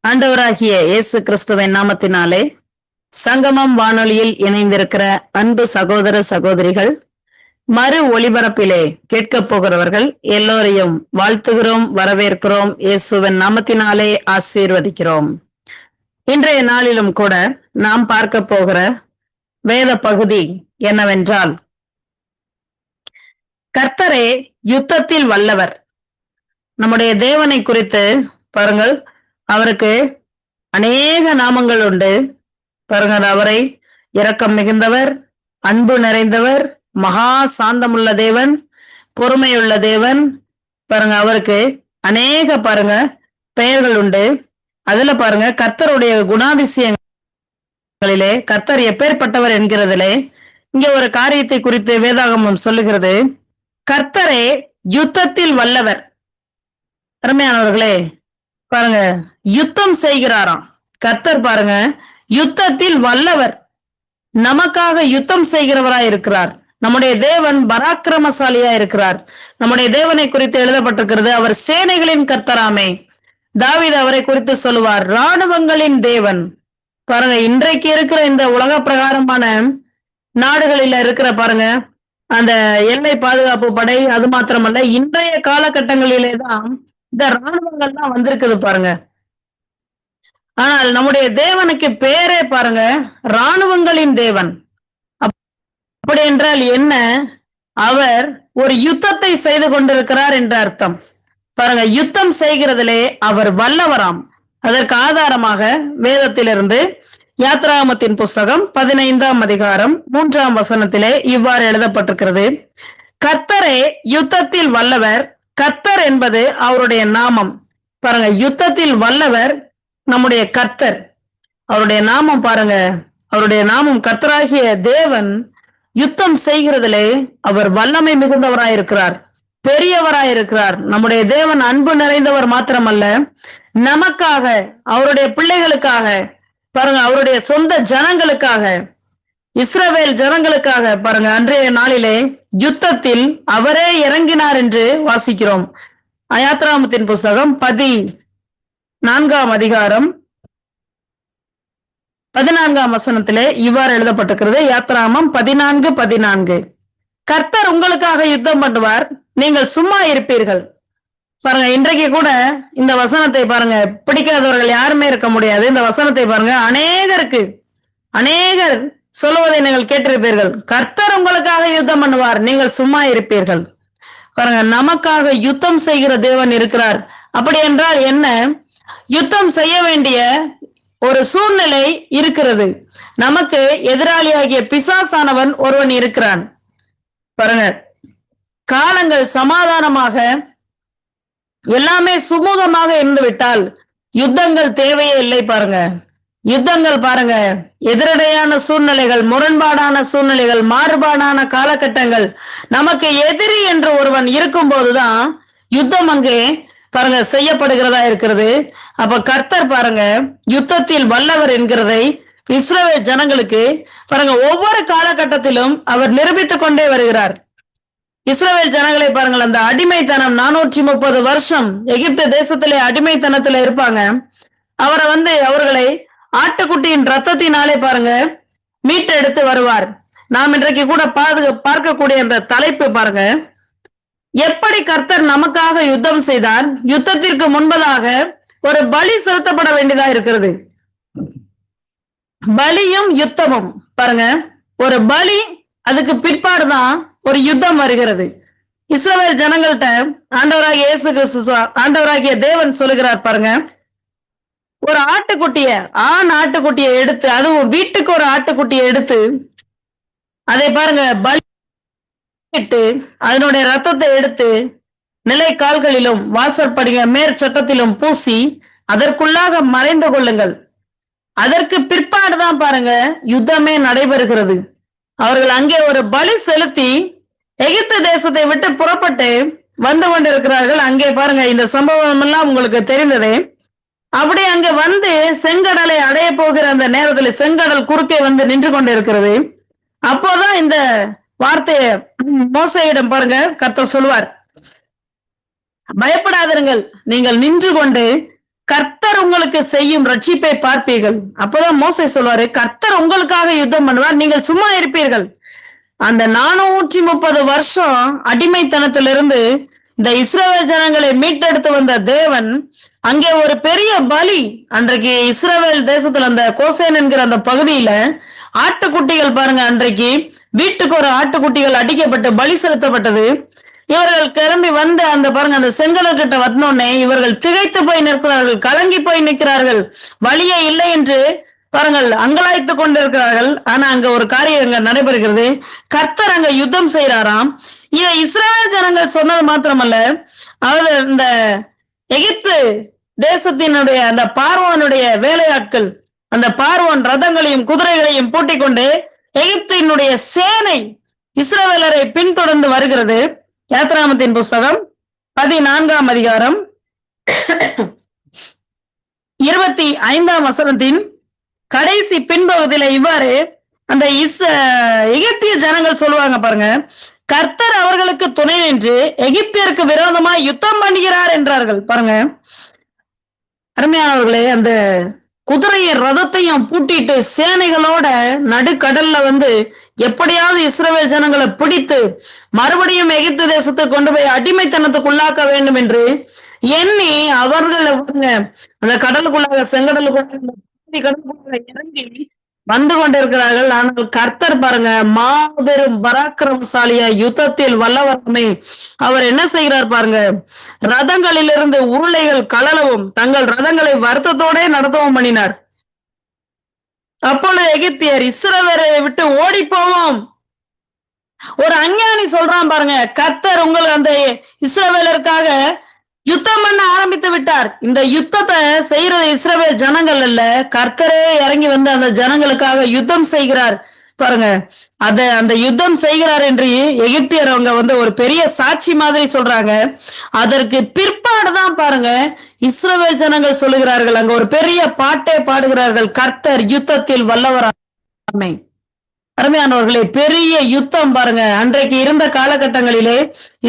ஆண்டவராகிய இயேசு கிறிஸ்துவின் நாமத்தினாலே சங்கமம் வானொலியில் இணைந்திருக்கிற அன்பு சகோதர சகோதரிகள், மறு ஒளிபரப்பிலே கேட்கப் போகிறவர்கள் எல்லோரையும் வாழ்த்துகிறோம், வரவேற்கிறோம். இயேசுவின் நாமத்தினாலே ஆசீர்வதிக்கிறோம். இன்றைய நாளிலும் கூட நாம் பார்க்க போகிற வேத பகுதி என்னவென்றால், கர்த்தரே யுத்தத்தில் வல்லவர். நம்முடைய தேவனை குறித்து பாருங்கள், அவருக்கு அநேக நாமங்கள் உண்டு. பாருங்கள், அவரை இரக்கம் மிகுந்தவர், அன்பு நிறைந்தவர், மகா சாந்தமுள்ள தேவன், பொறுமையுள்ள தேவன். பாருங்க, அவருக்கு அநேக பெயர்கள் உண்டு. அதுல பாருங்க, கர்த்தருடைய குணாதிசயங்களிலே கர்த்தர் எப்பேற்பட்டவர் என்கிறதிலே இங்க ஒரு காரியத்தை குறித்து வேதாகமம் சொல்லுகிறது. கர்த்தரே யுத்தத்தில் வல்லவர். அருமையானவர்களே, பாருங்க, யுத்தம் செய்கிறாராம் கர்த்தர். பாருங்க, யுத்தத்தில் வல்லவர், நமக்காக யுத்தம் செய்கிறவராய் இருக்கிறார். நம்முடைய தேவன் பராக்கிரமசாலியா இருக்கிறார். நம்முடைய தேவனை குறித்து எழுதப்பட்டிருக்கிறது, அவர் சேனைகளின் கர்த்தராமே. தாவீது அவரை குறித்து சொல்லுவார், ராணுவங்களின் தேவன். பாருங்க, இன்றைக்கு இருக்கிற இந்த உலக பிரகாரமான நாடுகளில இருக்கிற பாருங்க அந்த எல்லை பாதுகாப்பு படை, அது மாத்திரமல்ல, இன்றைய காலகட்டங்களிலே தான் இந்த ராணுவங்கள்லாம் வந்திருக்குது பாருங்க. ஆனால் நம்முடைய தேவனுக்கு பேரே பாருங்க, ராணுவங்களின் தேவன். அப்படி என்றால் என்ன? அவர் ஒரு யுத்தத்தை செய்து கொண்டிருக்கிறார் என்ற அர்த்தம். பாருங்க, யுத்தம் செய்கிறதிலே அவர் வல்லவராம். அதற்கு ஆதாரமாக வேதத்திலிருந்து யாத்ராகமத்தின் புஸ்தகம் 15ஆம் அதிகாரம் 3ஆம் வசனத்திலே இவ்வாறு எழுதப்பட்டிருக்கிறது. கர்த்தரே யுத்தத்தில் வல்லவர். கர்த்தர் என்பது அவருடைய நாமம். பாருங்க, யுத்தத்தில் வல்லவர் நம்முடைய கர்த்தர், அவருடைய நாமம். பாருங்க, அவருடைய நாமம் கர்த்தராகிய தேவன் யுத்தம் செய்கிறதிலே அவர் வல்லமை மிகுந்தவராயிருக்கிறார், பெரியவராயிருக்கிறார். நம்முடைய தேவன் அன்பு நிறைந்தவர் மாத்திரமல்ல, நமக்காக, அவருடைய பிள்ளைகளுக்காக, பாருங்க, அவருடைய சொந்த ஜனங்களுக்காக, இஸ்ரவேல் ஜனங்களுக்காக பாருங்க, அன்றைய நாளிலே யுத்தத்தில் அவரே இறங்கினார் என்று வாசிக்கிறோம். யாத்ராகமத்தின் புஸ்தகம் 14ஆம் அதிகாரம் 14ஆம் வசனத்திலே இவ்வாறு எழுதப்பட்டிருக்கிறது. யாத்ராகமம் 14:14. கர்த்தர் உங்களுக்காக யுத்தம் பண்ணுவார், நீங்கள் சும்மா இருப்பீர்கள். பாருங்க, இன்றைக்கு கூட இந்த வசனத்தை பாருங்க பிடிக்காதவர்கள் யாருமே இருக்க முடியாது. இந்த வசனத்தை பாருங்க, அநேகர் சொல்லுவதை நீங்கள் கேட்டிருப்பீர்கள். கர்த்தர் உங்களுக்காக யுத்தம் பண்ணுவார், நீங்கள் சும்மா இருப்பீர்கள். பாருங்க, நமக்காக யுத்தம் செய்கிற தேவன் இருக்கிறார். அப்படி என்றால் என்ன? யுத்தம் செய்ய வேண்டிய ஒரு சூழ்நிலை இருக்கிறது. நமக்கு எதிராளியாகிய பிசாசானவன் ஒருவன் இருக்கிறான். பாருங்க, காலங்கள் சமாதானமாக எல்லாமே சுமூகமாக இருந்து விட்டால் யுத்தங்கள் தேவையே இல்லை. பாருங்க, யுத்தங்கள் பாருங்க, எதிரடையான சூழ்நிலைகள், முரண்பாடான சூழ்நிலைகள், மாறுபாடான காலகட்டங்கள், நமக்கு எதிரி என்று ஒருவன் இருக்கும் போதுதான் யுத்தம் அங்கே பாருங்க செய்யப்படுகிறதா இருக்கிறது. அப்ப கர்த்தர் பாருங்க யுத்தத்தில் வல்லவர் என்கிறதை இஸ்ரவேல் ஜனங்களுக்கு பாருங்க ஒவ்வொரு காலகட்டத்திலும் அவர் நிரூபித்துக் கொண்டே வருகிறார். இஸ்ரவேல் ஜனங்களை பாருங்கள், அந்த அடிமைத்தனம் 430 வருஷம் எகிப்து தேசத்திலே அடிமைத்தனத்துல இருப்பாங்க. அவர்களை ஆட்டுக்குட்டியின் ரத்தத்தினாலே பாருங்க மீட்டெடுத்து வருவார். நாம் இன்றைக்கு கூட பார்க்கக்கூடிய அந்த தலைப்பு பாருங்க, எப்படி கர்த்தர் நமக்காக யுத்தம் செய்தார். யுத்தத்திற்கு முன்பதாக ஒரு பலி செலுத்தப்பட வேண்டியதா இருக்கிறது. பலியும் யுத்தமும் பாருங்க, ஒரு பலி, அதுக்கு பிற்பாடுதான் ஒரு யுத்தம் வருகிறது. இஸ்ரவேல் ஜனங்கள்ட்ட ஆண்டவராகிய இயேசு கிறிஸ்து, ஆண்டவராகிய தேவன் சொல்லுகிறார் பாருங்க, ஒரு ஆண் ஆட்டுக்குட்டியை எடுத்து, அதுவும் வீட்டுக்கு ஒரு ஆட்டுக்குட்டியை எடுத்து, அதை பாருங்க பலியிட்டு அதனுடைய ரத்தத்தை எடுத்து நிலை கால்களிலும் வாசற்படிக மேற்சட்டத்திலும் பூசி அதற்குள்ளாக மறைந்து கொள்ளுங்கள். அதற்கு பிற்பாடுதான் பாருங்க யுத்தமே நடைபெறுகிறது. அவர்கள் அங்கே ஒரு பலி செலுத்தி எகிப்து தேசத்தை விட்டு புறப்பட்டு வந்து கொண்டிருக்கிறார்கள். அங்கே பாருங்க, இந்த சம்பவம் எல்லாம் உங்களுக்கு தெரிந்ததே. அப்படி அங்க வந்து செங்கடலை அடைய போகிற அந்த நேரத்தில் செங்கடல் குறுக்கே வந்து நின்று கொண்டிருக்கிறது. அப்போதான் இந்த வார்த்தையை மோசேயிடம் பாருங்க கர்த்தர் சொல்வார், பயப்படாதிருங்கள், நீங்கள் நின்று கொண்டு கர்த்தர் உங்களுக்கு செய்யும் ரட்சிப்பை பார்ப்பீர்கள். அப்பதான் மோசே சொல்வாரு, கர்த்தர் உங்களுக்காக யுத்தம் பண்ணுவார், நீங்கள் சும்மா இருப்பீர்கள். அந்த 430 வருஷம் அடிமைத்தனத்திலிருந்து இந்த இஸ்ரவேல் ஜனங்களை மீட்டெடுத்து வந்த தேவன் அங்கே ஒரு பெரிய பலி, அன்றைக்கு இஸ்ரவேல் தேசத்துல அந்த கோசேன் என்கிற அந்த பகுதியில ஆட்டுக்குட்டிகள் பாருங்க, அன்றைக்கு வீட்டுக்கு ஒரு ஆட்டுக்குட்டிகள் அடிக்கப்பட்டு பலி செலுத்தப்பட்டது. இவர்கள் கிளம்பி வந்து அந்த பாருங்க அந்த செங்கலக்கிட்ட வந்தோடனே இவர்கள் திகைத்து போய் நிற்கிறார்கள், கலங்கி போய் நிற்கிறார்கள், வழியே இல்லை என்று பாருங்கள் அங்கலாய்த்து கொண்டிருக்கிறார்கள். ஆனா அங்க ஒரு காரியம் அங்க நடைபெறுகிறது. கர்த்தர் அங்க யுத்தம் செய்யறாராம். இதை இஸ்ரவேல் ஜனங்கள் சொன்னது மாத்திரமல்ல, அதாவது இந்த எகிப்து தேசத்தினுடைய அந்த பார்வோனுடைய வேலையாட்கள், அந்த பார்வோன் ரதங்களையும் குதிரைகளையும் பூட்டிக் கொண்டு எகிப்தினுடைய சேனை இஸ்ரவேலரை பின்தொடர்ந்து வருகிறது. யாத்ராமத்தின் புஸ்தகம் 14ஆம் அதிகாரம் 25ஆம் வசனத்தின் கடைசி பின்பகுதியில இவ்வாறு அந்த எகிப்திய ஜனங்கள் சொல்லுவாங்க பாருங்க, கர்த்தர் அவர்களுக்கு துணை நின்று எகிப்தியருக்கு விரோதமாய் யுத்தம் பண்ணுகிறார் என்றார்கள். பாருங்க அருமையானவர்களே, அந்த குதிரையின் ரதத்தையும் பூட்டிட்டு சேனைகளோட நடுக்கடல்ல வந்து எப்படியாவது இஸ்ரவேல் ஜனங்களை பிடித்து மறுபடியும் எகிப்து தேசத்துக்கு கொண்டு போய் அடிமைத்தனத்துக்கு உள்ளாக்க வேண்டும் என்று எண்ணி அவர்கள் அந்த கடலுக்குள்ளாக கடலுக்குள்ளாக இறங்கி வந்து கொண்டிருக்கிறார்கள். ஆனால் கர்த்தர் பாருங்க மாபெரும் பராக்கிரமசாலியா யுத்தத்தில் வல்லவரமே அவர் என்ன செய்கிறார் பாருங்க, ரதங்களிலிருந்து உருளைகள் கழலவும் தங்கள் ரதங்களை வருத்தத்தோட நடத்தவும் பண்ணினார். அப்பொழுது எகிப்தியர் இஸ்ரவேலை விட்டு ஓடி போவோம். ஒரு அஞ்ஞானி சொல்றான் பாருங்க, கர்த்தர் உங்களுக்கு அந்த இஸ்ரவேலருக்காக யுத்தம் பண்ண ஆரம்பித்து விட்டார். இந்த யுத்தத்தை செய்யறது இஸ்ரவேல் ஜனங்கள் அல்ல, கர்த்தரே இறங்கி வந்து அந்த ஜனங்களுக்காக யுத்தம் செய்கிறார். பாருங்க அந்த யுத்தம் செய்கிறார் என்று எகிப்தியர் அவங்க வந்து ஒரு பெரிய சாட்சி மாதிரி சொல்றாங்க. அதற்கு பிற்பாடுதான் பாருங்க இஸ்ரவேல் ஜனங்கள் சொல்லுகிறார்கள், அங்க ஒரு பெரிய பாட்டே பாடுகிறார்கள், கர்த்தர் யுத்தத்தில் வல்லவராமே. அருமையானவர்களே, பெரிய யுத்தம் பாருங்க. அன்றைக்கு இருந்த காலகட்டங்களிலே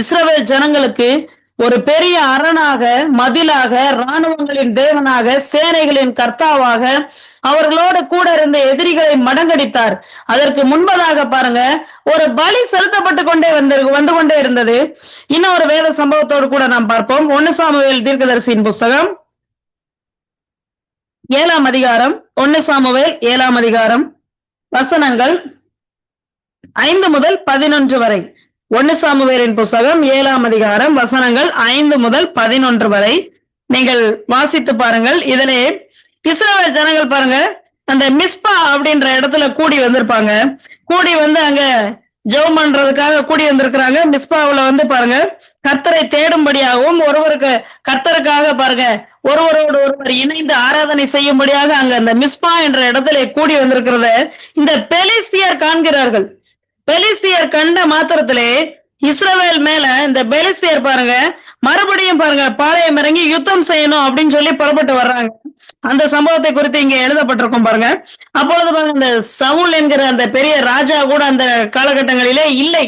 இஸ்ரவேல் ஜனங்களுக்கு ஒரு பெரிய அரணாக, மதிலாக, இராணுவங்களின் தேவனாக, சேனைகளின் கர்த்தாவாக அவர்களோடு கூட இருந்த எதிரிகளை மடங்கடித்தார். அதற்கு முன்பதாக பாருங்க ஒரு பலி செலுத்தப்பட்டு கொண்டே வந்து கொண்டே இருந்தது. இன்னும் ஒரு வேத சம்பவத்தோடு கூட நாம் பார்ப்போம். 1 சாமுவேல் தீர்க்கதரிசியின் புஸ்தகம் 7ஆம் அதிகாரம், 1 சாமுவேல் 7ஆம் அதிகாரம் வசனங்கள் 5 முதல் 11 வரை. 1 சாமுவேலின் புஸ்தகம் 7ஆம் அதிகாரம் வசனங்கள் 5 முதல் 11 வரை நீங்கள் வாசித்து பாருங்கள். இதிலே இஸ்ரவேல் ஜனங்கள் பாருங்க அந்த மிஸ்பா அப்படின்ற இடத்துல கூடி வந்திருப்பாங்க. கூடி வந்து அங்க ஜெபம் பண்றதுக்காக கூடி வந்திருக்கிறாங்க. மிஸ்பாவுல வந்து பாருங்க கர்த்தரை தேடும்படியாகவும் ஒருவருக்கு கர்த்தருக்காக பாருங்க ஒருவரோடு ஒருவர் இணைந்து ஆராதனை செய்யும்படியாக அங்க அந்த மிஸ்பா என்ற இடத்துல கூடி வந்திருக்கிறத இந்த பெலிஸ்தியர் காண்கிறார்கள். பெலிஸ்தியர் கண்ட மாத்திரத்திலே இஸ்ரவேல் மேல இந்த பெலிஸ்தியர் பாருங்க மறுபடியும் பாருங்க பாளையம் இறங்கி யுத்தம் செய்யணும் அப்படின்னு சொல்லி புறப்பட்டு வர்றாங்க. அந்த சம்பவத்தை குறித்து இங்க எழுதப்பட்டிருக்கும் பாருங்க. அப்பொழுது பாருங்க இந்த சவுல் என்கிற அந்த பெரிய ராஜா கூட அந்த காலகட்டங்களிலே இல்லை.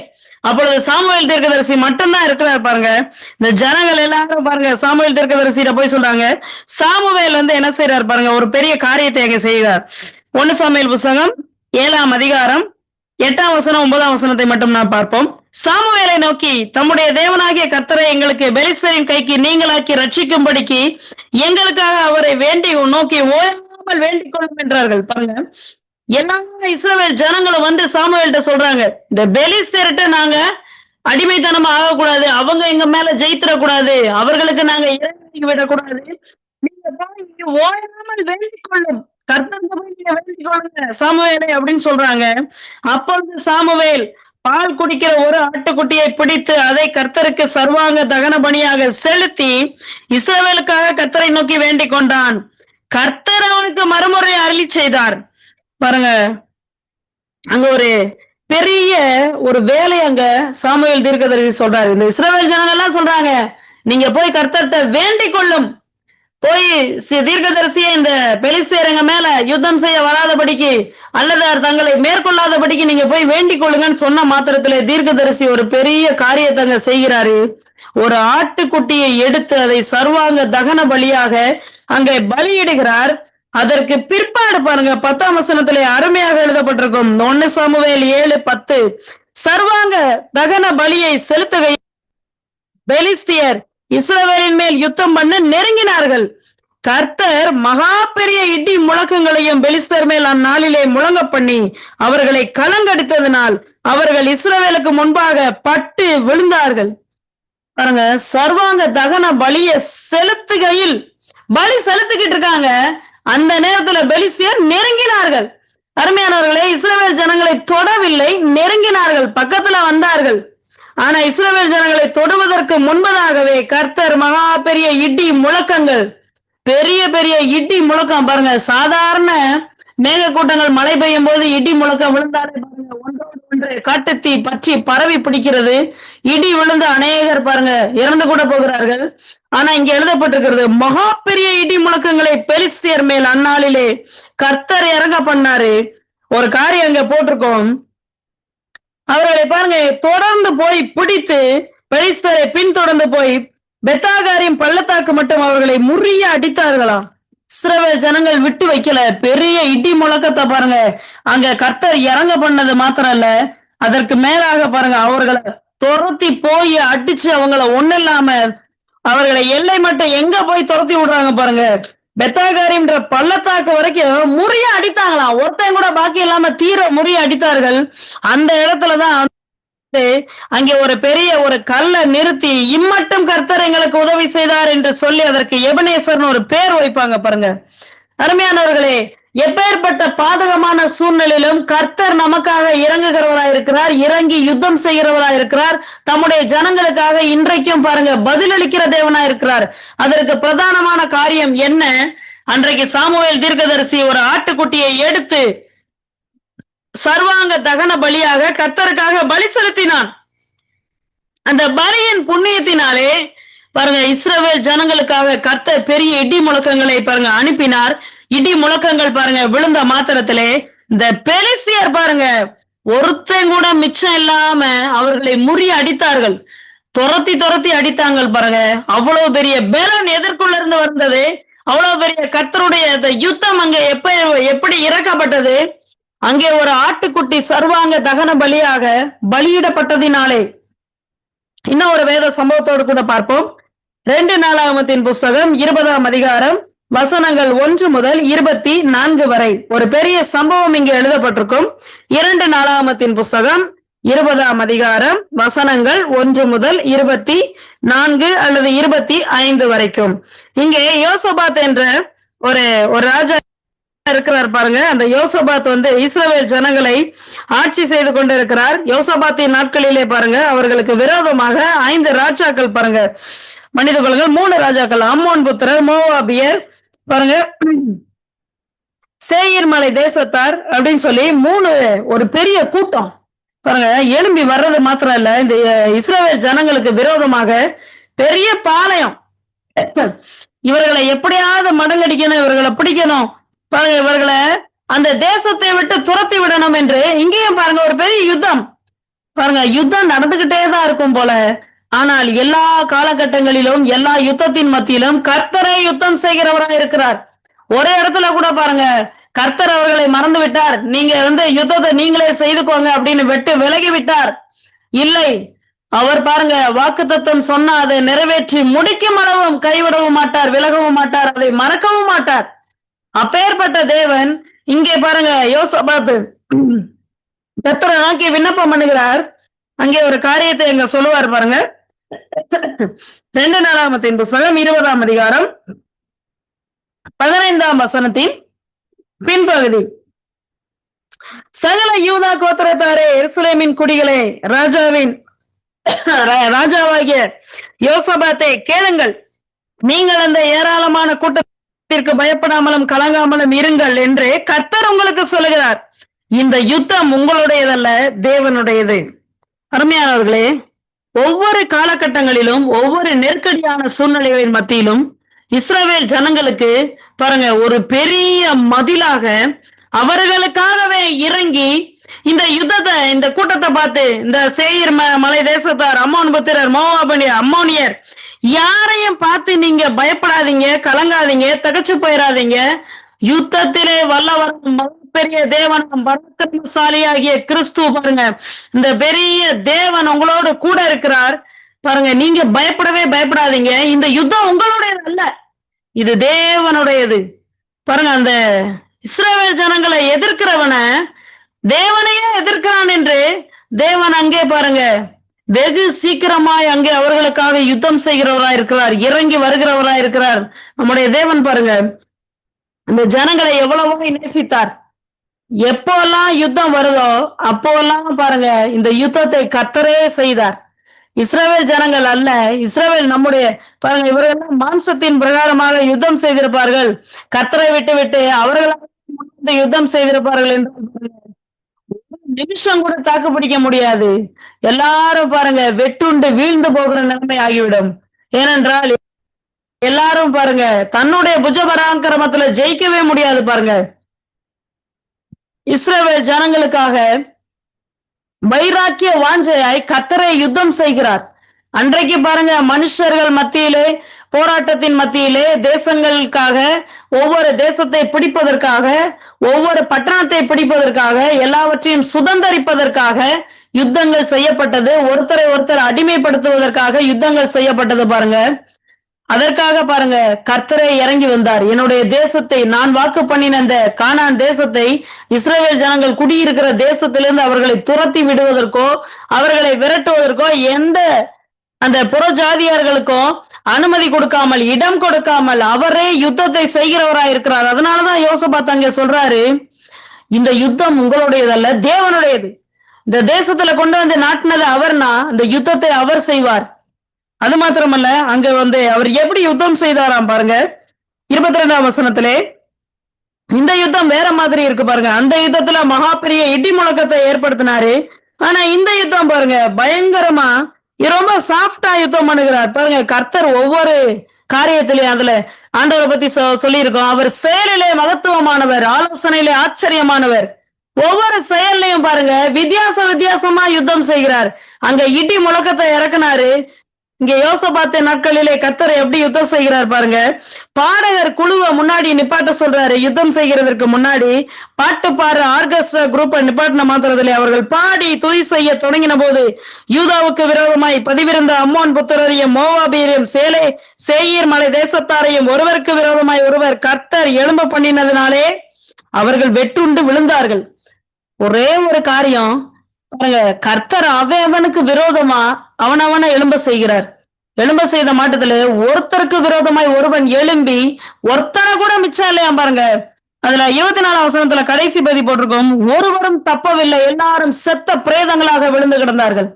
அப்பொழுது சாமுவேல் தீர்க்கதரிசி மட்டும்தான் இருக்கிறார் பாருங்க. இந்த ஜனங்கள் எல்லாரும் பாருங்க சாமுவேல் தீர்க்கதரிசியில போய் சொல்றாங்க. சாமுவேல் வந்து என்ன செய்யறாரு பாருங்க, ஒரு பெரிய காரியத்தை அங்க செய்கிறார். 1 சாமுவேல் புஸ்தகம் 7ஆம் அதிகாரம் 8ஆம் வசனம் 9ஆம் வசனத்தை மட்டும் நாம் பார்ப்போம். சாமுவேலை நோக்கி, தம்முடைய தேவனாகிய கர்த்தரை எங்களுக்கு பெலிஸ்தரின் கைக்கு நீங்களாக்கி ரட்சிக்கும்படிக்கு எங்களுக்காக அவரை நோக்கி ஓயாமல் வேண்டிக் கொள்ளும் என்றார்கள். பாருங்க எல்லா இஸ்ரவேல் ஜனங்களும் வந்து சாமுவேல்கிட்ட சொல்றாங்க, இந்த பெலிஸ்தர்கிட்ட நாங்க அடிமைத்தனம் ஆகக்கூடாது, அவங்க எங்க மேல ஜெயித்திடக்கூடாது, அவர்களுக்கு நாங்க இறங்கி விடக்கூடாது, நீங்க ஓயாமல் வேண்டிக் கொள்ளும் சாமுவேலை அப்படின்னு சொல்றாங்க. அப்பொழுது சாமுவேல் பால் குடிக்கிற ஒரு ஆட்டுக்குட்டியை பிடித்து அதை கர்த்தருக்கு சர்வாங்க தகன பணியாக செலுத்தி இஸ்ரவேலுக்காக கர்த்தரை நோக்கி வேண்டிக் கொண்டான். கர்த்தர் அவனுக்கு மறுமுறை அருளி செய்தார். பாருங்க அங்க ஒரு பெரிய ஒரு வேலை அங்க சாமுவேல் தீர்க்கதரிசி சொல்றாரு. இந்த இஸ்ரவேல் ஜனங்கள் எல்லாம் சொல்றாங்க, நீங்க போய் கர்த்தர்ட்ட வேண்டிக் கொள்ளும், போய் தீர்க்கதரிசியை இந்த பெலிஸ்தேரங்க மேல யுத்தம் செய்ய வராதபடிக்கு அல்லது தங்களை மேற்கொள்ளாதபடிக்கு நீங்க போய் வேண்டிக் கொள்ளுங்கன்னு சொன்ன மாத்திரத்திலே தீர்க்கதரிசி ஒரு பெரிய காரியத்தை அங்க செய்கிறாரு. ஒரு ஆட்டுக்குட்டியை எடுத்து அதை சர்வாங்க தகன பலியாக அங்கே பலியிடுகிறார். அதற்கு பிற்பாடு பாருங்க 10ஆம் வசனத்திலே அருமையாக எழுதப்பட்டிருக்கும். 1 சாமுவேல் 7:10 சர்வாங்க தகன பலியை செலுத்துகையில் பெலிஸ்தியர் இஸ்ரவேலின் மேல் யுத்தம் பண்ண நெருங்கினார்கள். கர்த்தர் மகா பெரிய இடி முழக்கங்களையும் பெலிஸ்தர் மேல் அந்நாளிலே முழங்க பண்ணி அவர்களை கலங்கடித்ததினால் அவர்கள் இஸ்ரவேலுக்கு முன்பாக பட்டு விழுந்தார்கள். பாருங்க, சர்வாங்க தகன பலிய செலுத்துகையில் பலி செலுத்திக்கிட்டு இருக்காங்க. அந்த நேரத்துல பெலிஸ்தியர் நெருங்கினார்கள். அருமையானவர்களே, இஸ்ரவேல் ஜனங்களை தொடவில்லை, நெருங்கினார்கள், பக்கத்துல வந்தார்கள். ஆனா இஸ்ரவேல் ஜனங்களை தொடுவதற்கு முன்பதாகவே கர்த்தர் மகா பெரிய இடி முழக்கங்கள், பெரிய பெரிய இடி முழக்கம் பாருங்க. சாதாரண மேக கூட்டங்கள் மழை பெய்யும் போது இடி முழக்கம் விழுந்தாலே பாருங்க, ஒன்றோடு ஒன்று காட்டுத்தீ பற்றி பரவி பிடிக்கிறது. இடி விழுந்து அநேகர் பாருங்க இறந்து கூட போகிறார்கள். ஆனா இங்க எழுதப்பட்டிருக்கிறது, மகா பெரிய இடி முழக்கங்களை பெலிஸ்தியர் மேல் அந்நாளிலே கர்த்தர் இறங்க பண்ணாரு. ஒரு காரியம் அங்க போட்டிருக்கோம். அவர்களை பாருங்க தொடர்ந்து போய் பிடித்து பெலிஸ்தரை பின்தொடர்ந்து போய் பெத்தாகாரின் பள்ளத்தாக்கு மட்டும் அவர்களை முறிய அடித்தார்களாம். இஸ்ரவேல் ஜனங்கள் விட்டு வைக்கல. பெரிய இடி முழக்கத்தை பாருங்க அங்க கர்த்தர் இறங்க பண்ணது மாத்திரம் இல்ல, அதற்கு மேலாக பாருங்க அவர்களை துரத்தி போய் அடிச்சு அவங்கள ஒண்ணு இல்லாம அவர்களை எல்லை மட்டும் எங்க போய் துரத்தி விடுறாங்க பாருங்க, பெத்தாகாரின்ற பள்ளத்தாக்கு வரைக்கும் முறிய அடித்தாங்களாம். ஒருத்தன் கூட பாக்கி இல்லாம தீர முறிய அடித்தார்கள். அந்த இடத்துலதான் அங்கே ஒரு பெரிய ஒரு கல்லை நிறுத்தி இம்மட்டும் கர்த்தர் எங்களுக்கு உதவி செய்தார் என்று சொல்லி அதற்கு எபனேசர்னு ஒரு பேர் வைப்பாங்க பாருங்க. அருமையானவர்களே, எப்பேற்பட்ட பாதகமான சூழ்நிலையிலும் கர்த்தர் நமக்காக இறங்குகிறவராயிருக்கிறார், இறங்கி யுத்தம் செய்கிறவராயிருக்கிறார். தம்முடைய ஜனங்களுக்காக இன்றைக்கும் பாருங்க பதிலளிக்கிற தேவனாயிருக்கிறார். அதற்கு பிரதானமான காரியம் என்ன? அன்றைக்கு சாமுவேல் தீர்க்கதரிசி ஒரு ஆட்டுக்குட்டியை எடுத்து சர்வாங்க தகன பலியாக கர்த்தருக்காக பலி செலுத்தினான். அந்த பலியின் புண்ணியத்தினாலே பாருங்க இஸ்ரவேல் ஜனங்களுக்காக கர்த்தர் பெரிய இடி முழக்கங்களை பாருங்க அனுப்பினார். இடி முழக்கங்கள் பாருங்க விழுந்த மாத்திரத்திலே இந்த பெலிஸ்தியர் பாருங்க ஒருத்தன் கூட மிச்சம் இல்லாம அவர்களை முறிய அடித்தார்கள். துரத்தி துரத்தி அடித்தாங்க பாருங்க. அவ்வளவு பெரிய பேலன் எதற்குள்ள இருந்து வந்தது, அவ்வளவு பெரிய கர்த்தருடைய யுத்தம் அங்க எப்படி இறக்கப்பட்டது. அங்கே ஒரு ஆட்டுக்குட்டி சர்வாங்க தகன பலியாக பலியிடப்பட்டதினாலே. இன்னும் ஒரு வேத சம்பவத்தோடு கூட பார்ப்போம். 2 நாளாகமத்தின் புஸ்தகம் 20ஆம் அதிகாரம் வசனங்கள் 1 முதல் 24 வரை ஒரு பெரிய சம்பவம் இங்கே எழுதப்பட்டிருக்கும். 2 நாளாகமத்தின் புஸ்தகம் 20ஆம் அதிகாரம் வசனங்கள் 1 முதல் 24 அல்லது 25 வரைக்கும். இங்கே யோசபாத் என்ற ஒரு ராஜா இருக்கிறார் பாருங்க. அந்த யோசபாத் இஸ்ரவேல் ஜனங்களை ஆட்சி செய்து கொண்டிருக்கிறார். யோசபாத்தின் நாட்களிலே பாருங்க அவர்களுக்கு விரோதமாக 5 ராஜாக்கள் பாருங்க மனித குலங்கள், 3 ராஜாக்கள், அம்மோன் புத்திரர், மோவாபியர் பாருங்க, சேயீர் மலை தேசத்தார் அப்படின்னு சொல்லி 3 ஒரு பெரிய கூட்டம் பாருங்க எழும்பி வர்றது மாத்திரம் இல்ல, இந்த இஸ்ரவேல் ஜனங்களுக்கு விரோதமாக பெரிய பாளையம். இவர்களை எப்படியாவது மடங்கடிக்கணும், இவர்களை பிடிக்கணும் பாருங்க, இவர்களை அந்த தேசத்தை விட்டு துரத்தி விடணும் என்று இங்கேயும் பாருங்க ஒரு பெரிய யுத்தம் பாருங்க. யுத்தம் நடந்துகிட்டே தான் இருக்கும் போல. ஆனால் எல்லா காலகட்டங்களிலும் எல்லா யுத்தத்தின் மத்தியிலும் கர்த்தரை யுத்தம் செய்கிறவராக இருக்கிறார். ஒரே இடத்துல கூட பாருங்க கர்த்தர் அவர்களை மறந்து விட்டார், நீங்க யுத்தத்தை நீங்களே செய்துக்கோங்க அப்படின்னு விலகி விட்டார். இல்லை, அவர் பாருங்க வாக்குத்தத்தம் சொன்னா அதை நிறைவேற்றி முடிக்கும் அளவும் கைவிடவும் மாட்டார், விலகவும் மாட்டார், அதை மறக்கவும் மாட்டார். அப்பேற்பட்ட தேவன் இங்கே பாருங்க யோசபாத் கர்த்தரை நோக்கி விண்ணப்பம் பண்ணுகிறார். அங்கே ஒரு காரியத்தை எங்க சொல்லுவார் பாருங்க. 2 நாளாகமத்தின் புஸ்தகம் 20ஆம் அதிகாரம் 15ஆம் வசனத்தின் பின்பகுதி. சகல யூதா கோத்திரத்தாரே, எருசலேமின் குடிகளே, ராஜாவாகிய யோசபாத்தை கேளுங்கள். நீங்கள் அந்த ஏராளமான கூட்டத்திற்கு பயப்படாமலும் கலங்காமலும் இருங்கள் என்று கர்த்தர் உங்களுக்கு சொல்லுகிறார். இந்த யுத்தம் உங்களுடையதல்ல, தேவனுடையது. அருமையானவர்களே, ஒவ்வொரு காலகட்டங்களிலும் ஒவ்வொரு நெருக்கடியான சூழ்நிலைகளின் மத்தியிலும் இஸ்ரவேல் ஜனங்களுக்கு பாருங்க ஒரு பெரிய மதிலாக அவர்களுக்காகவே இறங்கி இந்த யுத்தத்தை, இந்த கூட்டத்தை பார்த்து இந்த சேயீர் மலை தேசத்தார், அம்மோன் புத்திரர், மோவாபியர், அம்மோனியர் யாரையும் பார்த்து நீங்க பயப்படாதீங்க, கலங்காதீங்க, தகச்சு போயிடாதீங்க. யுத்தத்திலே வல்லவர் பெரிய தேவன் பராக்கிரமசாலியாகிய கிறிஸ்து பாருங்க, இந்த பெரிய தேவன் உங்களோடு கூட இருக்கிறார் பாருங்க. நீங்க பயப்படாதீங்க. இந்த யுத்தம் உங்களுடையது அல்ல, இது தேவனுடையது. பாருங்க, அந்த இஸ்ரவேல் ஜனங்களை எதிர்க்கிறவன தேவனையே எதிர்க்கிறான் என்று தேவன் அங்கே பாருங்க வெகு சீக்கிரமாய் அங்கே அவர்களுக்காக யுத்தம் செய்கிறவராய் இருக்கிறார், இறங்கி வருகிறவராய் இருக்கிறார். நம்முடைய தேவன் பாருங்க இந்த ஜனங்களை எவ்வளவோ நேசித்தார். எப்போல்லாம் யுத்தம் வருதோ அப்போல்லாம் பாருங்க இந்த யுத்தத்தை கர்த்தரே செய்தார். இஸ்ரவேல் ஜனங்கள் அல்ல, இஸ்ரவேல் நம்முடைய பாருங்க, இவர்கள் மாம்சத்தின் பிரகாரமாக யுத்தம் செய்திருப்பார்கள், கர்த்தரை விட்டு விட்டு அவர்களாக யுத்தம் செய்திருப்பார்கள் என்று நிமிஷம் கூட தாக்கு பிடிக்க முடியாது. எல்லாரும் பாருங்க வெட்டுண்டு வீழ்ந்து போகிற நிலைமை ஆகிவிடும். ஏனென்றால் எல்லாரும் பாருங்க தன்னுடைய புஜ பராக்கிரமத்துல ஜெயிக்கவே முடியாது. பாருங்க, இஸ்ரவேல் ஜனங்களுக்காக வைராக்கிய வாஞ்சையாய் கர்த்தரை யுத்தம் செய்கிறார். அன்றைக்கு பாருங்க மனுஷர்கள் மத்தியிலே, போராட்டத்தின் மத்தியிலே, தேசங்களுக்காக, ஒவ்வொரு தேசத்தை பிடிப்பதற்காக, ஒவ்வொரு பட்டணத்தை பிடிப்பதற்காக, எல்லாவற்றையும் சுதந்திரிப்பதற்காக யுத்தங்கள் செய்யப்பட்டது. ஒருத்தரை ஒருத்தர் அடிமைப்படுத்துவதற்காக யுத்தங்கள் செய்யப்பட்டது. பாருங்க, அதற்காக பாருங்க கர்த்தரே இறங்கி வந்தார். என்னுடைய தேசத்தை, நான் வாக்கு பண்ணின அந்த கானான் தேசத்தை, இஸ்ரவேல் ஜனங்கள் குடியிருக்கிற தேசத்திலிருந்து அவர்களை துரத்தி விடுவதற்கோ அவர்களை விரட்டுவதற்கோ எந்த அந்த புறஜாதியார்களுக்கும் அனுமதி கொடுக்காமல், இடம் கொடுக்காமல் அவரே யுத்தத்தை செய்கிறவராய் இருக்கிறார். அதனாலதான் யோசபாத் அங்கே சொல்றாரு, இந்த யுத்தம் உங்களுடையதல்ல, தேவனுடையது. இந்த தேசத்துல கொண்டு வந்து நாட்டினது அவர்னா இந்த யுத்தத்தை அவர் செய்வார். அது மாத்திரமல்ல, அங்க அவர் எப்படி யுத்தம் செய்தாராம் பாருங்க, 22ஆம் வசனத்திலே இந்த யுத்தம் வேற மாதிரி இருக்கு பாருங்க. அந்த யுத்தத்துல மகா பெரிய இடி முழக்கத்தை ஏற்படுத்தினாரு. ஆனா இந்த யுத்தம் பாருங்க பயங்கரமா ரொம்ப சாஃப்டா யுத்தம் பண்ணுகிறார். பாருங்க, கர்த்தர் ஒவ்வொரு காரியத்திலையும் அதுல ஆண்டவரை பத்தி சொல்லியிருக்கோம். அவர் செயலிலே மகத்துவமானவர், ஆலோசனையிலே ஆச்சரியமானவர். ஒவ்வொரு செயல்லையும் பாருங்க வித்தியாசமா யுத்தம் செய்கிறார். அங்க இடி முழக்கத்தை இறக்குனாரு. இங்க யோசபாத்து நாட்களிலே கர்த்தர் எப்படி யுத்தம் செய்கிறார் பாருங்க. பாடகர் குழுவை முன்னாடி நிப்பாட்ட சொல்றாரு. யுத்தம் செய்கிறதற்கு முன்னாடி பாட்டு பாடுற ஆர்கெஸ்ட்ரா குரூப்பை நிப்பாட்டின மாத்திரத்திலே அவர்கள் பாடி துதி செய்ய தொடங்கின போது யூதாவுக்கு விரோதமாய் பதிவிருந்த அம்மோன் புத்திரரையும் மோவாபியரையும் சேயீர் மலை தேசத்தாரையும் ஒருவருக்கு விரோதமாய் ஒருவர் கர்த்தர் எழும்ப பண்ணினதுனாலே அவர்கள் வெட்டுண்டு விழுந்தார்கள். ஒரே ஒரு காரியம் பாருங்க, கர்த்தர் அவனுக்கு விரோதமா அவனை எழும்ப செய்கிறார். எழும்ப செய்த மாட்டத்துல ஒருத்தருக்கு விரோதமாய் ஒருவன் எழும்பி ஒருத்தனை கூட மிச்சம் இல்லையா பாருங்க. அதுல 24ஆம் வசனத்துல கடைசி பதி போட்டிருக்கோம், ஒருவரும் தப்பவில்லை, எல்லாரும் செத்த பிரேதங்களாக விழுந்து கிடந்தார்கள்.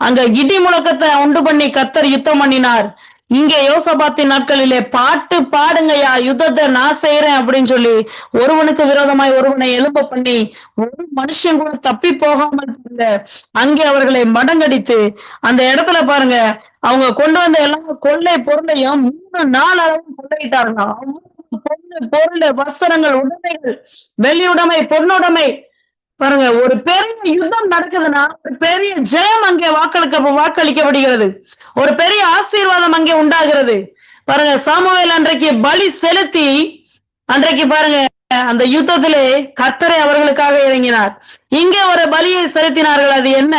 அங்க இடி முழக்கத்தை உண்டு பண்ணி கர்த்தர் யுத்தம் பண்ணினார். இங்கே யோசபாத்தின் நாட்களிலே பாட்டு பாடுங்கயா, யுத்தத்தை நான் செய்யறேன் அப்படின்னு சொல்லி ஒருவனுக்கு விரோதமாய் ஒருவனை எழும்ப பண்ணி ஒரு மனுஷன் கூட தப்பி போகாமல் அங்கே அவர்களை மடங்கடித்து அந்த இடத்துல பாருங்க அவங்க கொண்டு வந்த எல்லா கொள்ளை பொருளையும் 3 நாள் அளவும் கொள்ளையிட்டாருன்னா, பொருள், வஸ்திரங்கள், உடைமைகள், வெள்ளியுடைமை, பொன்னுடைமை. பாருங்க, ஒரு பெரிய யுத்தம் நடக்குதுன்னா ஒரு பெரிய ஜெயம் அங்கே வாக்களிக்கப்படுகிறது, ஒரு பெரிய ஆசீர்வாதம் அங்கே உண்டாகிறது. பாருங்க, சாமுவேல் அன்றைக்கு பலி செலுத்தி அன்றைக்கு பாருங்க அந்த யுத்தத்திலே கர்த்தரை அவர்களுக்காக இறங்கினார். இங்கே ஒரு பலியை செலுத்தினார்கள். அது என்ன?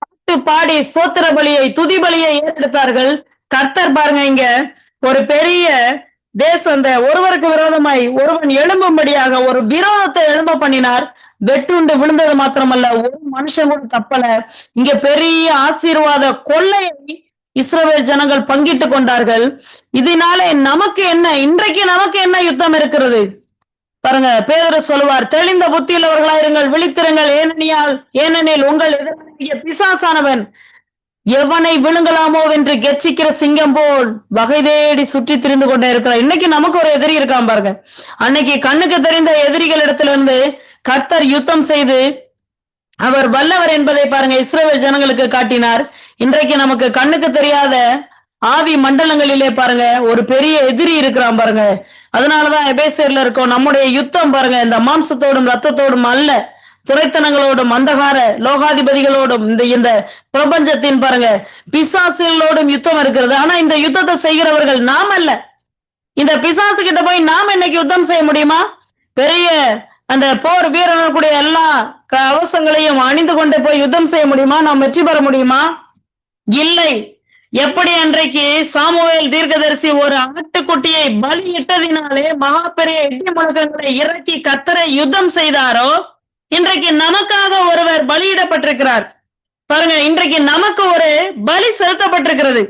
பாட்டு பாடி ஸ்தோத்திர பலியை, துதி பலியை ஏறெடுத்தார்கள். கர்த்தர் பாருங்க இங்க ஒரு பெரிய தேசம், அந்த ஒருவருக்கு விரோதமாய் ஒருவன் எழும்பும்படியாக ஒரு விரோதத்தை எழும்ப பண்ணினார். வெட்டுண்டு விழுந்தது மாத்திரமல்ல, ஒரு மனுஷன் கூட தப்பல. இங்க பெரிய ஆசீர்வாத கொள்ளையை இஸ்ரவேல் ஜனங்கள் பங்கிட்டு கொண்டார்கள். இதனாலே நமக்கு என்ன, இன்றைக்கு நமக்கு என்ன யுத்தம் இருக்கிறது பாருங்க. பேதுரு சொல்லுவார், தெளிந்த புத்தியுள்ளவர்களாயிருங்கள், விழித்திருங்கள், ஏனெனில் உங்கள் எதிராளிய பிசாசானவன் எவனை விழுங்கலாமோ என்று கெச்சிக்கிற சிங்கம் போல் வகை தேடி சுற்றி திரிந்து கொண்டே இருக்கிறார். இன்னைக்கு நமக்கு ஒரு எதிரி இருக்கான் பாருங்க. அன்னைக்கு கண்ணுக்கு தெரிந்த எதிரிகள் இடத்திலிருந்து கர்த்தர் யுத்தம் செய்து அவர் வல்லவர் என்பதை பாருங்க இஸ்ரவேல் ஜனங்களுக்கு காட்டினார். இன்றைக்கு நமக்கு கண்ணுக்கு தெரியாத ஆவி மண்டலங்களிலே பாருங்க ஒரு பெரிய எதிரி இருக்கிறான் பாருங்க. அதனாலதான் எபேசியர்ல இருக்கோம், நம்முடைய யுத்தம் பாருங்க இந்த மாம்சத்தோடும் ரத்தத்தோடும் அல்ல, துரைத்தனங்களோடும் அந்தகார லோகாதிபதிகளோடும் இந்த பிரபஞ்சத்தின் பாருங்க பிசாசுகளோடும் யுத்தம் இருக்கிறது. ஆனா இந்த யுத்தத்தை செய்கிறவர்கள் நாம் அல்ல. இந்த பிசாசு கிட்ட போய் நாம் இன்னைக்கு யுத்தம் செய்ய முடியுமா? பெரிய அந்த போர் வீரர்களுடைய எல்லா கவசங்களையும் அணிந்து கொண்டு போய் யுத்தம் செய்ய முடியுமா? நாம் வெற்றி பெற முடியுமா? இல்லை. எப்படி அன்றைக்கு சாமுவேல் தீர்க்கதரிசி ஒரு ஆட்டுக்குட்டியை பலியிட்டதினாலே மகா பெரிய இடி முழக்கங்களை இறக்கி கர்த்தரை யுத்தம் செய்தாரோ, இன்றைக்கு நமக்காக ஒருவர் பலியிடப்பட்டிருக்கிறார். பாருங்க, இன்றைக்கு நமக்கு ஒரு பலி செலுத்தப்பட்டிருக்கிறது.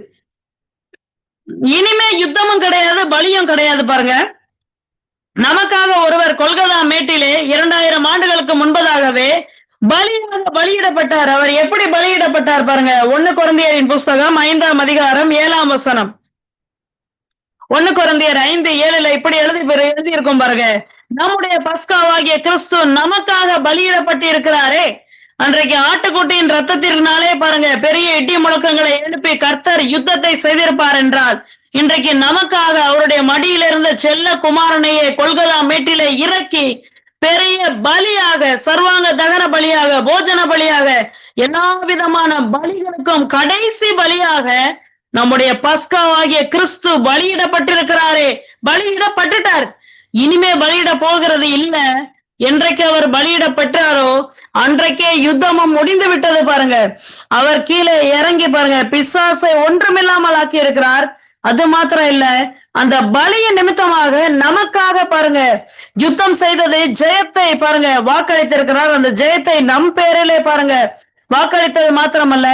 இனிமே யுத்தமும் கிடையாது, பலியும் கிடையாது. பாருங்க, நமக்காக ஒருவர் கொல்கத்தா மேட்டிலே 2000 ஆண்டுகளுக்கு முன்பதாகவே பலியிடப்பட்டார். அவர் எப்படி பலியிடப்பட்டார் பாருங்க. 1 கொரிந்தியரின் புஸ்தகம் 5ஆம் அதிகாரம் 7ஆம் வசனம். 1 கொரிந்தியர் 5:7 இப்படி எழுதி இருக்கும் பாருங்க. நம்முடைய பஸ்காவாகிய கிறிஸ்து நமக்காக பலியிடப்பட்டு இருக்கிறாரே. அன்றைக்கு ஆட்டுக்குட்டியின் ரத்தத்தினாலே பாருங்க பெரிய இடி முழக்கங்களை எழுப்பி கர்த்தர் யுத்தத்தை செய்திருப்பார் என்றால், இன்றைக்கு நமக்காக அவருடைய மடியில் இருந்த செல்ல குமாரனையே கொல்கத்தா மேட்டிலே இறக்கி பெரிய பலியாக, சர்வாங்க தகன பலியாக, போஜன பலியாக, எல்லா விதமான பலிகளுக்கும் கடைசி பலியாக நம்முடைய பஸ்காவாகிய கிறிஸ்து பலியிடப்பட்டிருக்கிறாரே. பலியிடப்பட்டுட்டார். இனிமே பலியிட போகிறது இல்ல. என்றைக்கு அவர் பலியிடப்பட்டாரோ அன்றைக்கே யுத்தமும் முடிந்து விட்டது. பாருங்க, அவர் கீழே இறங்கி பாருங்க பிசாசை ஒன்றுமில்லாமல் ஆக்கி இருக்கிறார். அது மாத்திரம் இல்ல, அந்த பலிய நிமித்தமாக நமக்காக பாருங்க யுத்தம் செய்தது ஜெயத்தை பாருங்க வாக்களித்திருக்கிறார். அந்த ஜெயத்தை நம் பேரிலே பாருங்க வாக்களித்தது மாத்திரமல்ல,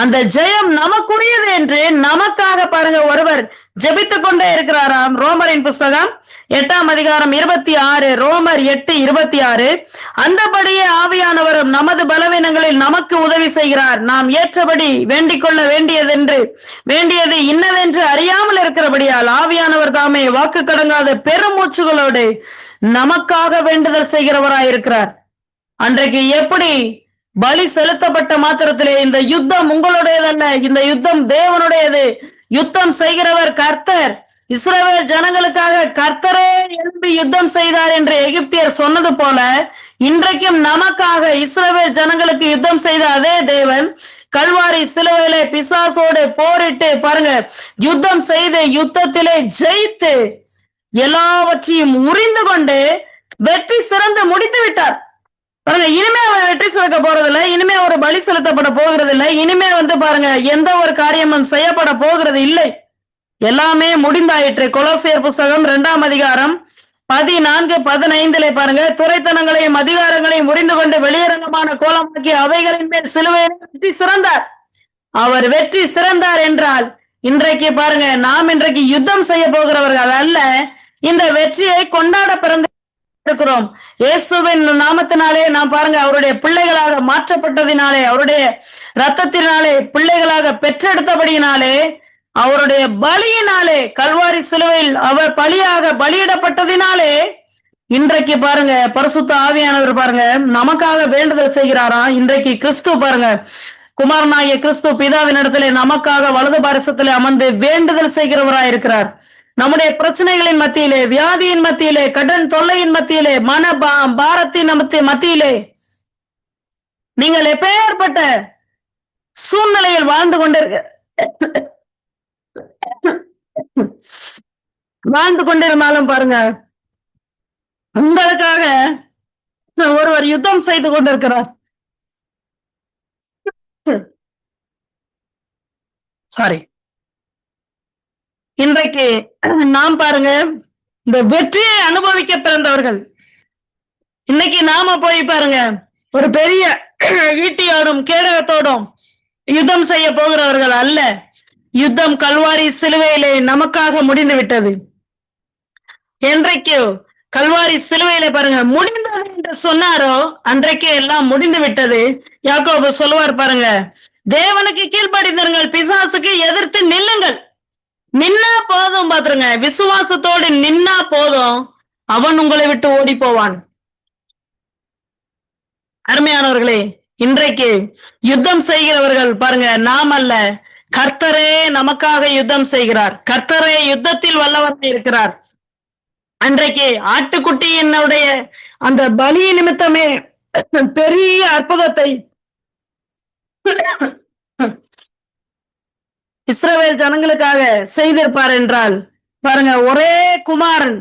அந்த ஜெயம் நமக்குரியது என்று நமக்காக பாருங்க ஒருவர் ஜெபித்துக் கொண்டே இருக்கிறாராம். ரோமரின் புஸ்தகம் 8ஆம் அதிகாரம் 26, ரோமர் 8:26. அந்தபடியே ஆவியானவரும் நமது பலவீனங்களில் நமக்கு உதவி செய்கிறார். நாம் ஏற்றபடி வேண்டிக் கொள்ள வேண்டியது இன்னதென்று அறியாமல் இருக்கிறபடியால் ஆவியானவர் தாமே வாக்கு கடங்காத பெருமூச்சுகளோடு நமக்காக வேண்டுதல் செய்கிறவராயிருக்கிறார். அன்றைக்கு எப்படி பலி செலுத்தப்பட்ட மாத்திரத்திலே இந்த யுத்தம் உங்களுடையதல்ல, இந்த யுத்தம் தேவனுடையது. யுத்தம் செய்கிறவர் கர்த்தர். இஸ்ரவேல் ஜனங்களுக்காக கர்த்தரே எழும்பி யுத்தம் செய்தார் என்று எகிப்தியர் சொன்னது போல, இன்றைக்கும் நமக்காக இஸ்ரவேல் ஜனங்களுக்கு யுத்தம் செய்த அதே தேவன் கல்வாரி சிலுவையிலே பிசாசோடு போரிட்டு பாருங்க யுத்தம் செய்து யுத்தத்திலே ஜெயித்து எல்லாவற்றையும் உரிந்து கொண்டு வெற்றி சிறந்து முடித்து விட்டார். பாருங்க, இனிமே அவர் வெற்றி சிறக்க போறதில்லை. இனிமே ஒரு பலி செலுத்தப்பட போகிறது இல்லை. இனிமே பாருங்க எந்த ஒரு காரியமும் செய்யப்பட போகிறது இல்லை. எல்லாமே முடிந்தாயிற்று. கொலோசியர் புஸ்தகம் 2ஆம் அதிகாரம் 14-15 பாருங்க, துரைத்தனங்களையும் அதிகாரங்களையும் முறிந்து கொண்டு வெளியரங்கமான கோலமாக்கி அவைகளின் மேல் சிலுவையில் வெற்றி சிறந்தார். அவர் வெற்றி சிறந்தார் என்றால் இன்றைக்கு பாருங்க நாம் இன்றைக்கு யுத்தம் செய்ய போகிறவர்கள் அல்ல, இந்த வெற்றியை கொண்டாட பிறந்த இருக்கிறோம். இயேசுவின் நாமத்தினாலே நாம் பாருங்க அவருடைய பிள்ளைகளாக மாற்றப்பட்டதினாலே, அவருடைய ரத்தத்தினாலே பிள்ளைகளாக பெற்றெடுத்தபடியினாலே, அவருடைய பலியினாலே கல்வாரி சிலுவையில் அவர் பலியிடப்பட்டதினாலே இன்றைக்கு பாருங்க பரிசுத்த ஆவியானவர் பாருங்க நமக்காக வேண்டுதல் செய்கிறாராம். இன்றைக்கு கிறிஸ்து பாருங்க குமாரனாகிய கிறிஸ்து பிதாவின் இடத்திலே நமக்காக வலது பாரசத்திலே அமர்ந்து வேண்டுதல் செய்கிறவராயிருக்கிறார். நம்முடைய பிரச்சனைகளின் மத்தியிலே, வியாதியின் மத்தியிலே, கடன் தொல்லையின் மத்தியிலே, மன பாரத்தின் மத்தியிலே நீங்கள் எப்பேற்பட்ட சூழ்நிலையில் வாழ்ந்து கொண்டிருந்தாலும் பாருங்க உங்களுக்காக ஒருவர் யுத்தம் செய்து கொண்டிருக்கிறார். சாரி, இன்றைக்கு நாம் பாருங்க இந்த வெற்றியை அனுபவிக்க பிறந்தவர்கள். இன்னைக்கு நாம போய் பாருங்க ஒரு பெரிய ஈட்டியோடும் கேடகத்தோடும் யுத்தம் செய்ய போகிறவர்கள் அல்ல. யுத்தம் கல்வாரி சிலுவையிலே நமக்காக முடிந்து விட்டது. என்றைக்கு கல்வாரி சிலுவையிலே பாருங்க முடிந்தது என்று சொன்னாரோ அன்றைக்கே எல்லாம் முடிந்து விட்டது. யாக்கோபு சொல்லுவார் பாருங்க, தேவனுக்கு கீழ்ப்படிந்தீர்கள், பிசாசுக்கு எதிர்த்து நில்லுங்கள். நின்னா போதும் பாத்துருங்க, விசுவாசத்தோடு நின்னா போதும், அவன் உங்களை விட்டு ஓடி போவான். அருமையானவர்களே, இன்றைக்கு யுத்தம் செய்கிறவர்கள் பாருங்க நாம் அல்ல, கர்த்தரே நமக்காக யுத்தம் செய்கிறார். கர்த்தரே யுத்தத்தில் வல்லவராய் இருக்கிறார். அன்றைக்கு ஆட்டுக்குட்டியினுடைய அந்த பலி நிமித்தமே பெரிய அற்புதத்தை இஸ்ரவேல் ஜனங்களுக்காக செய்திருப்பார் என்றால் பாருங்க, ஒரே குமாரன்,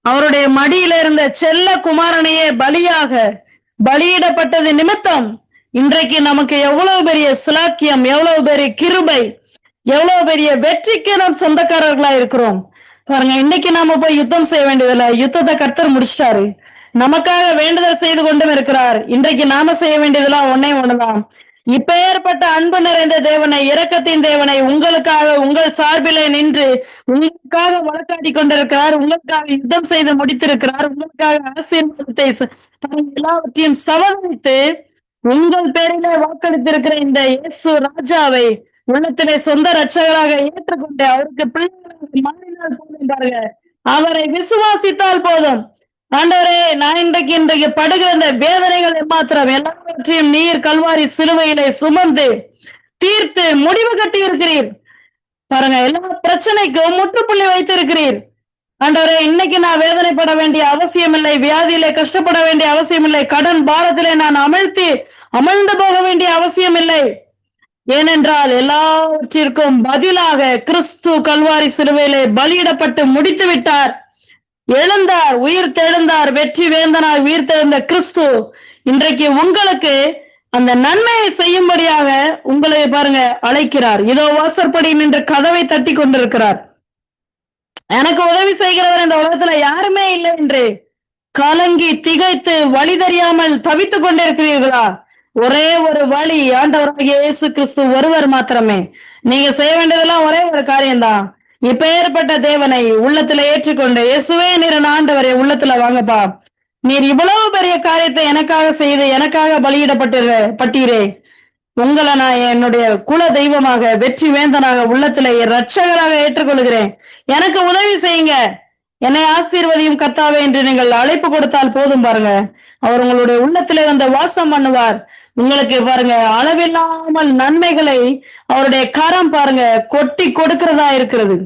அவருடைய மடியில இருந்த செல்ல குமாரனையே பலியிடப்பட்டது நிமித்தம் இன்றைக்கு நமக்கு எவ்வளவு பெரிய சிலாக்கியம், எவ்வளவு பெரிய கிருபை, எவ்வளவு பெரிய வெற்றிக்கு நாம் சொந்தக்காரர்களா இருக்கிறோம் பாருங்க. இன்னைக்கு நாம போய் யுத்தம் செய்ய வேண்டியதில்லை, யுத்தத்தை கர்த்தர் முடிச்சிட்டாரு. நமக்காக வேண்டுதல் செய்து கொண்டும் இருக்கிறார். இன்றைக்கு நாம செய்ய வேண்டியதெல்லாம் ஒன்னே ஒண்ணுதான். இப்பேற்பட்ட அன்பு நிறைந்த தேவனை, இரக்கத்தின் தேவனை உங்களுக்காக, உங்கள் சார்பிலே நின்று உங்களுக்காக வழக்காடி கொண்டிருக்கிறார், உங்களுக்காக யுத்தம் செய்து முடித்திருக்கிறார், உங்களுக்காக ஆசீர்வாதத்தை எல்லாவற்றையும் சவதரித்து உங்கள் பேரிலே வாக்களித்திருக்கிற இந்த இயேசு ராஜாவை உள்ளத்திலே சொந்த ரட்சகராக ஏற்றுக்கொண்டு அவருக்கு பிள்ளைகளாக மாறினால் போதும் பாருங்க. அவரை விசுவாசித்தால் போதும். ஆண்டவரே, நான் இன்றைக்கு படுகிற இந்த வேதனைகள் மாத்திரம் எல்லாவற்றையும் நீர் கல்வாரி சிலுவையிலே சுமந்து தீர்த்து முடிவு கட்டி இருக்கிறீர் பாருங்க. எல்லா பிரச்சனைக்கும் முற்றுப்புள்ளி வைத்திருக்கிறீர் ஆண்டவரே. இன்னைக்கு நான் வேதனைப்பட வேண்டிய அவசியம் இல்லை, வியாதியிலே கஷ்டப்பட வேண்டிய அவசியம் இல்லை, கடன் பாரத்திலே நான் அமிழ்ந்து போக வேண்டிய அவசியம் இல்லை. ஏனென்றால் எல்லாவற்றிற்கும் பதிலாக கிறிஸ்து கல்வாரி சிலுவையிலே பலியிடப்பட்டு முடித்து விட்டார். எழுந்தார், உயிர் தெழுந்தார், வெற்றி வேந்தனார் உயிர் தெழுந்த கிறிஸ்து இன்றைக்கு உங்களுக்கு அந்த நன்மையை செய்யும்படியாக உங்களை பாருங்க அழைக்கிறார். இதோ வாசற்படி நின்று கதவை தட்டி கொண்டிருக்கிறார். எனக்கு உதவி செய்கிறவர் இந்த உலகத்துல யாருமே இல்லை என்று கலங்கி திகைத்து வழி தெரியாமல் தவித்துக் கொண்டிருக்கிறீர்களா? ஒரே ஒரு வழி, ஆண்டவராகிய இயேசு கிறிஸ்து ஒருவர் மாத்திரமே. நீங்க செய்ய வேண்டியதெல்லாம் ஒரே ஒரு காரியம்தான். இப்பேற்பட்ட தேவனை உள்ளத்துல ஏற்றுக்கொண்டு, இயேசுவே நீர் ஆண்டவரே உள்ளத்துல வாங்கப்பா, நீர் இவ்வளவு பெரிய காரியத்தை எனக்காக செய்து எனக்காக பட்டீரே, உங்களை நான் என்னுடைய குல தெய்வமாக, வெற்றி வேந்தனாக, உள்ளத்திலே ரட்சகராக ஏற்றுக்கொள்கிறேன், எனக்கு உதவி செய்யுங்க, என்னை ஆசீர்வதியும் கர்த்தாவே என்று நீங்கள் அழைப்பு கொடுத்தால் போதும் பாருங்க. அவர் உங்களுடைய உள்ளத்திலே வந்து வாசம் பண்ணுவார். உங்களுக்கு பாருங்க அளவில்லாமல் நன்மைகளை அவருடைய கரம் பாருங்க கொட்டி கொடுக்கிறதா இருக்கிறது.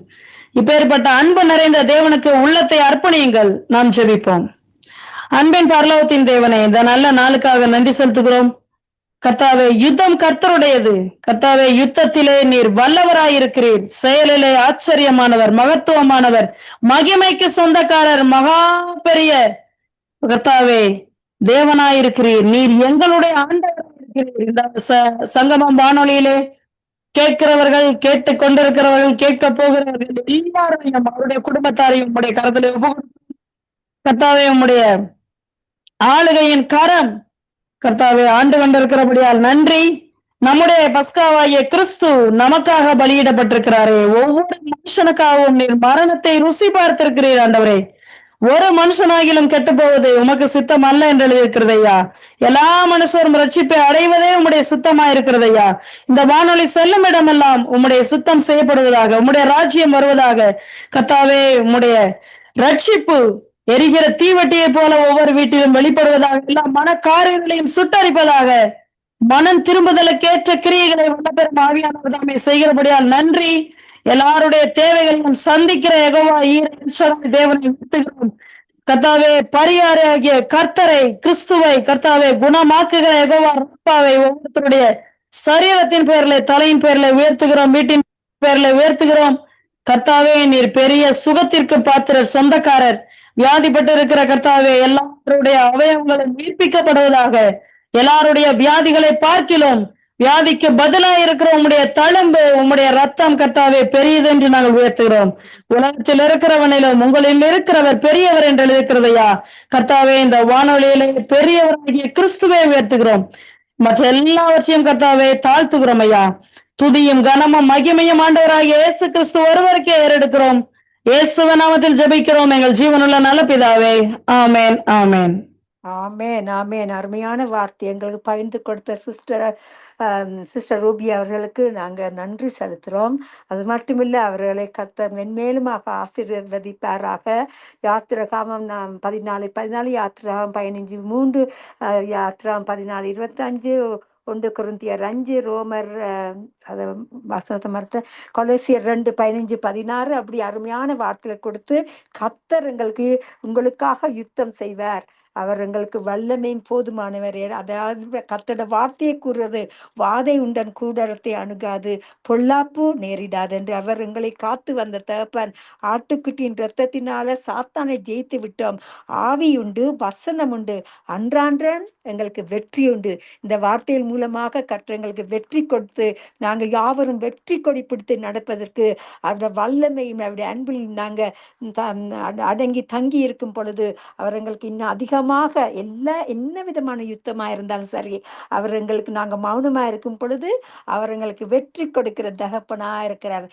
இப்பேற்பட்ட அன்பு நிறைந்த தேவனுக்கு உள்ளத்தை அர்ப்பணியுங்கள். நாம் ஜெபிப்போம். அன்பின் பரலோகத்தின் தேவனே, இந்த நல்ல நாளுக்காக நன்றி செலுத்துகிறோம். கர்த்தாவே, யுத்தம் கர்த்தருடையது. கர்த்தாவே, யுத்தத்திலே நீர் வல்லவராயிருக்கிறீர், செயலிலே ஆச்சரியமானவர், மகத்துவமானவர், மகிமைக்கு சொந்தக்காரர், மகா பெரிய கர்த்தாவே தேவனாயிருக்கிறீர். நீர் எங்களுடைய ஆண்டவராயிருக்கிறீர். இந்த சங்கமம் வானொலியிலே கேட்கிறவர்கள், கேட்டுக் கொண்டிருக்கிறவர்கள், கேட்க போகிறவர்கள் எல்லாரையும் அவருடைய குடும்பத்தாரையும் உம்முடைய கரத்திலே கர்த்தாவே, உம்முடைய ஆளுகையின் கரம் கர்த்தாவே ஆண்டு கொண்டிருக்கிறபடியால் நன்றி. நம்முடைய பஸ்காவாகிய கிறிஸ்து நமக்காக பலியிடப்பட்டிருக்கிறாரே, ஒவ்வொரு மனுஷனுக்காகவும் நீர் மரணத்தை ருசி பார்த்திருக்கிறீர் ஆண்டவரே. ஒரு மனுஷனாகிலும் கெட்டு போவது உமக்கு சித்தம் அல்ல என்று எழுதியிருக்கிறதையா. எல்லா மனுஷரும் ரட்சிப்பை அடைவதே உம்முடைய சித்தமா இருக்கிறதையா. இந்த வானொலி செல்லும் இடமெல்லாம் உம்முடைய சித்தம் செய்யப்படுவதாக, உம்முடைய ராஜ்யம் வருவதாக. கர்த்தாவே, உம்முடைய ரட்சிப்பு எரிகிற தீவட்டியை போல ஒவ்வொரு வீட்டிலும் வெளிப்படுவதாக, எல்லா மன காரியங்களையும் சுட்டரிப்பதாக, மனம் திரும்புதலுக்கேற்ற கிரியைகளை வல்லபெரும் ஆவியானவர் தாமே செய்கிறபடியால் நன்றி. எல்லாருடைய தேவைகளையும் சந்திக்கிற யெகோவா தேவனை விட்டுகிறோம். கர்த்தாவே, பரிகாரியாகிய கர்த்தரை, கிறிஸ்துவை கர்த்தாவே குணமாக்குகிற யெகோவா ரப்பாவை ஒவ்வொருத்தருடைய சரீரத்தின் பேர்ல, தலையின் பேர்ல உயர்த்துகிறோம், வீட்டின் பேர்ல உயர்த்துகிறோம். கர்த்தாவே, நீர் பெரிய சுகத்திற்கு பாத்திரர், சொந்தக்காரர். வியாதிப்பட்டு இருக்கிற கர்த்தாவே, எல்லாருடைய அவயவங்களும் உயிர்ப்பிக்கப்படுவதாக. எல்லாருடைய வியாதிகளை பார்க்கிலும் வியாதிக்கு பதிலாக இருக்கிற உம்முடைய தழும்பு, உம்முடைய ரத்தம் கர்த்தாவே பெரியது என்று நாங்கள் உயர்த்துகிறோம். உலகத்தில் இருக்கிறவனிலும் உங்களில் இருக்கிறவர் பெரியவர் என்று எழுதியிருக்கிறதையா. கர்த்தாவே, இந்த வானொலியிலே பெரியவராகிய கிறிஸ்துவை உயர்த்துகிறோம். மற்ற எல்லாவற்றையும் கர்த்தாவே தாழ்த்துகிறோம் ஐயா. துதியும் கனமும் மகிமையும் ஆண்டவராகிய இயேசு கிறிஸ்து ஒருவருக்கே ஏறெடுக்கிறோம். இயேசுவின் நாமத்தில் ஜெபிக்கிறோம் எங்கள் ஜீவனுள்ள நல்ல பிதாவே. ஆமேன், ஆமேன். ஆமேன், ஆமேன். அருமையான வார்த்தை எங்களுக்கு பகிர்ந்து கொடுத்த சிஸ்டர் ரூபி அவர்களுக்கு நாங்கள் நன்றி செலுத்துகிறோம். அது மட்டுமில்லை, அவர்களை கர்த்தர் மென்மேலுமாக ஆசீர்வதிப்பாராக. யாத்திராகமம் 14 யாத்திராகமம் 15 3 யாத்திராகமம் 14 25 1 கொரிந்தியர் 5 ரோமர் அதை வசனத்தை மறுத்த கொலோசியர் 2 15 16 அப்படி அருமையான வார்த்தைகளை கொடுத்து கர்த்தர் உங்களுக்காக யுத்தம் செய்வார். அவர் எங்களுக்கு வல்லமையும் போதுமானவர். அதாவது கர்த்தருடைய வார்த்தையை கூறுறது, வாதை உண்டன் கூடாரத்தை அணுகாது, பொல்லாப்பு நேரிடாது என்று அவர் எங்களை காத்து வந்த தகப்பன். ஆட்டுக்குட்டியின் இரத்தத்தினால சாத்தானை ஜெயித்து விட்டோம். ஆவி உண்டு, வசனம் உண்டு, அன்றான்றன் எங்களுக்கு வெற்றி உண்டு. இந்த வார்த்தையின் மூலமாக கர்த்தர் எங்களுக்கு வெற்றி கொடுத்து நாங்கள் யாவரும் வெற்றி கொடி பிடித்து நடப்பதற்கு அவருடைய வல்லமையும் அவருடைய அன்பில் நாங்கள் அடங்கி தங்கி இருக்கும் பொழுது அவர் எங்களுக்கு இன்னும் அதிகமாக என்ன விதமான யுத்தமாக இருந்தாலும் சரி, அவர் எங்களுக்கு நாங்கள் மௌனமாக இருக்கும் பொழுது அவர் எங்களுக்கு வெற்றி கொடுக்கிற தகப்பனாக இருக்கிறார்.